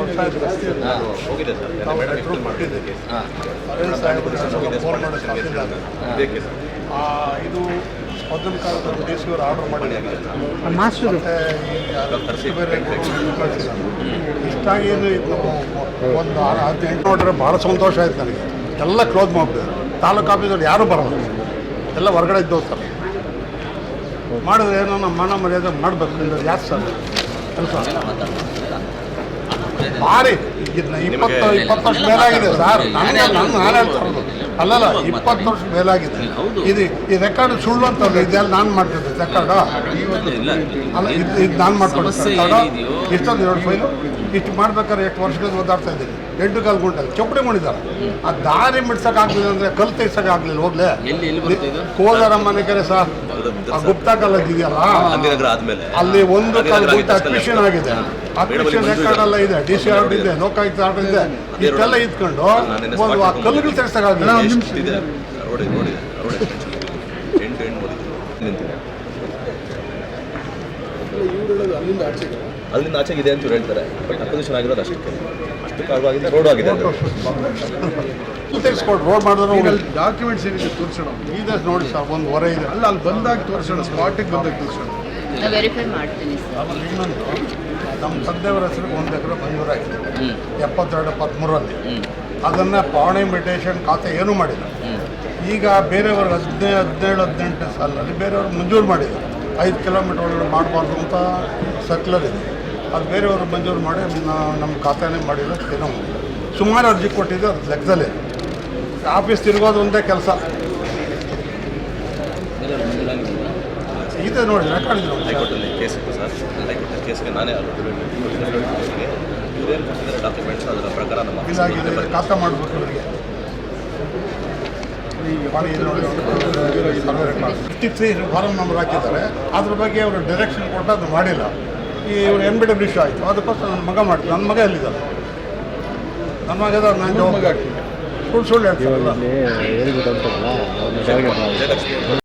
ವರ್ಷ ಆಯ್ತು ಹೋಗಿದೆ ಸರ್ ನಾವು ಲೆಟ್ರು ಕೊಟ್ಟಿದ್ದೀವಿ ಅರವಿಂದ್ ಸಾಹೇಬರು ಫೋನ್ ಮಾಡಿ ಕಾಪಿದ್ದಾರೆ. ಇದು ಮೊದಲ ಕಾಲದಲ್ಲಿ ಡಿ ಸಿ ಅವರು ಆರ್ಡರ್ ಮಾಡಿದ್ದಾರೆ. ಇಷ್ಟಾಗಿ ಒಂದು 18 ನೋಡ್ರೆ ಭಾಳ ಸಂತೋಷ ಆಯ್ತು ನನಗೆ. ಎಲ್ಲ ಕ್ಲೋಸ್ ಮಾಡಿಬಿಟ್ಟಿದ್ದಾರೆ. ತಾಲೂಕು ಆಫೀಸಲ್ಲಿ ಯಾರೂ ಬರೋಲ್ಲ, ಎಲ್ಲ ಹೊರಗಡೆ ಇದ್ದು ಹೋಗ್ತಾರೆ. ಮಾಡಿದ್ರೆ ಏನೋ ನಮ್ಮ ಮನ ಮರ್ಯಾದೆ ಮಾಡಬೇಕು ಅಂದರೆ ಜಾಸ್ತಿ ಸರ್ ಕೆಲಸ ಭಾರಿ 20 ವರ್ಷ ಮೇಲಾಗಿದೆ ಸರ್. ನಾನು ಹೇಳ್ತಾ ಇರೋದು ಅಲ್ಲಲ್ಲ, 20 ವರ್ಷ ಮೇಲಾಗಿದೆ. ಈ ರೆಕಾರ್ಡ್ ಸುಳ್ಳು ಅಂತಲ್ಲ, ಇದೆಲ್ಲ ನಾನು ಮಾಡ್ತಿದ್ದೆ ರೆಕಾರ್ಡು. ಅಲ್ಲ, ಇದು ನಾನು ಮಾಡ್ಕೊಡ್ತೀನಿ ರೆಕಾರ್ಡು. ಇಷ್ಟೊಂದು 2 ಫೈಲು ಇಷ್ಟು ಮಾಡ್ಬೇಕಾದ್ರೆ ಎಷ್ಟು ವರ್ಷಗಳು ಓದಾಡ್ತಾ ಇದ್ದೀನಿ. 8 ಕಾಲು ಗುಂಟಲ್ಲಿ ಚಪ್ಪಡಿ ಮಾಡಿದ್ದಾರೆ. ಆ ದಾರಿ ಮಿಡ್ಸೋಕ್ಕಾಗಲಿಲ್ಲ ಅಂದರೆ ಕಲ್ ತೆಗ್ಸೋಕ್ಕಾಗಲಿಲ್ಲ. ಹೋಗ್ಲೇ ಕೋಲಾರ ಮನೆ ಕೆರೆ ಸರ್, ಆ ಗುಪ್ತಾ ಕಾಲೇಜ್ ಇದೆಯಲ್ಲ, ಅಲ್ಲಿ 1 ಕಾಲು ಗುಂಟ ಅಡ್ಮಿಷನ್ ಆಗಿದೆ. ಅಡ್ಮಿಷನ್ ರೆಕಾರ್ಡ್ ಎಲ್ಲ ಇದೆ, ಡಿ ಸಿ ಆರ್ಡರ್ ಇದೆ, ಲೋಕಾಯುಕ್ತ ಆರ್ಡರ್ ಇದೆ. ಇಷ್ಟೆಲ್ಲ ಇದ್ಕೊಂಡು ಒಂದು ಆ ಕಲ್ಲುಗಳು ತೆಗ್ಸೋಕ್ಕಾಗಲಿಲ್ಲ. ಅಲ್ಲಿಂದ ಆಚೆಗೆ ಇದೆ ಅಂತ ಹೇಳ್ತಾರೆ. ಬಟ್ ಅಪೋಸಿಷನ್ ಆಗಿರೋದು ಅಷ್ಟಕ್ಕೆ ಕಾರಣವಾಗಿದೆ. ರೋಡ್ ಆಗಿದೆ, ತೆಗೆಸ್ಕೊಟ್ಟು ರೋಡ್ ಮಾಡಿದ್ರೆ ಡಾಕ್ಯುಮೆಂಟ್ಸ್ ಏನಿದೆ ತೋರಿಸೋಣ. ಇದೆ ನೋಡಿ ಸರ್, ಒಂದು ಹೊರೆ ಇದೆ. ಅಲ್ಲ, ಅಲ್ಲಿ ಬಂದಾಗ ತೋರಿಸೋಣ, ಸ್ಪಾಟಿಗೆ ಬಂದಾಗ ತೋರಿಸೋಣ. ವೆರಿಫೈ ಮಾಡ್ತೀನಿ ಸರ್. ಆಮೇಲೆ ಇನ್ನೊಂದು, ನಮ್ಮ ತಂದೆಯವರ ಹೆಸರಿಗೆ 1 ಎಕರೆ ಮಂಜೂರಾಗಿದೆ 72-73ರಲ್ಲಿ. ಅದನ್ನು ಪಾವಣೆ ಮೆಡಿಟೇಷನ್ ಖಾತೆ ಏನೂ ಮಾಡಿಲ್ಲ. ಈಗ ಬೇರೆಯವ್ರಿಗೆ 17-18 ಸಾಲಲ್ಲಿ ಬೇರೆಯವ್ರಿಗೆ ಮಂಜೂರು ಮಾಡಿದ್ದಾರೆ. 5 ಕಿಲೋಮೀಟರ್ ಒಳಗಡೆ ಮಾಡಬಾರ್ದು ಅಂತ ಸರ್ಕ್ಯುಲರ್ ಇದೆ. ಅದು ಬೇರೆಯವರು ಮಂಜೂರು ಮಾಡಿ ನಮ್ಮ ಖಾತೆನೇ ಮಾಡಿಲ್ಲ. ಏನೋ ಸುಮಾರು ಅರ್ಜಿ ಕೊಟ್ಟಿದ್ದು, ಅದು ಲೆಕ್ಕದಲ್ಲೇ. ಆಫೀಸ್ ತಿರುಗೋದು ಒಂದೇ ಕೆಲಸ ಇದೆ ನೋಡಿ, ರೆಕಾರ್ಡ್ ಇದೆ. ಹೈಕೋರ್ಟಲ್ಲಿ ಕೇಸ್ ಇತ್ತು ಸರ್. ಹೈಕೋರ್ಟಲ್ಲಿ ಕೇಸ್ಗೆ ನಾನೇ ಇವ್ರೇನು ಕೊಟ್ಟಿದ್ದಾರೆ ಡಾಕ್ಯುಮೆಂಟ್ಸ್, ಅದರ ಪ್ರಕಾರ ನಮ್ಮ ಇದಾಗಿದೆ. ಖಾತಾ ಮಾಡಬೇಕು ಇವರಿಗೆ. 53 ಫಾರಂ ನಂಬರ್ ಹಾಕಿದ್ದಾರೆ. ಅದ್ರ ಬಗ್ಗೆ ಅವರು ಡೈರೆಕ್ಷನ್ ಕೊಟ್ಟು ಅದು ಮಾಡಿಲ್ಲ. ಇವರು NBW ಇಶ್ಯೂ ಆಯಿತು. ಅದಕ್ಕೋಸ್ಕರ ನನ್ನ ಮಗ ಮಾಡ್ತೀನಿ. ನನ್ನ ಮಗ ಎಲ್ಲಿದ್ದಾರೆ? ನನ್ನ ಮಗ ಇದ್ದಾರೆ. ನಾನು ಸುಳ್ಳು ಹೇಳ್ತೀನಿ.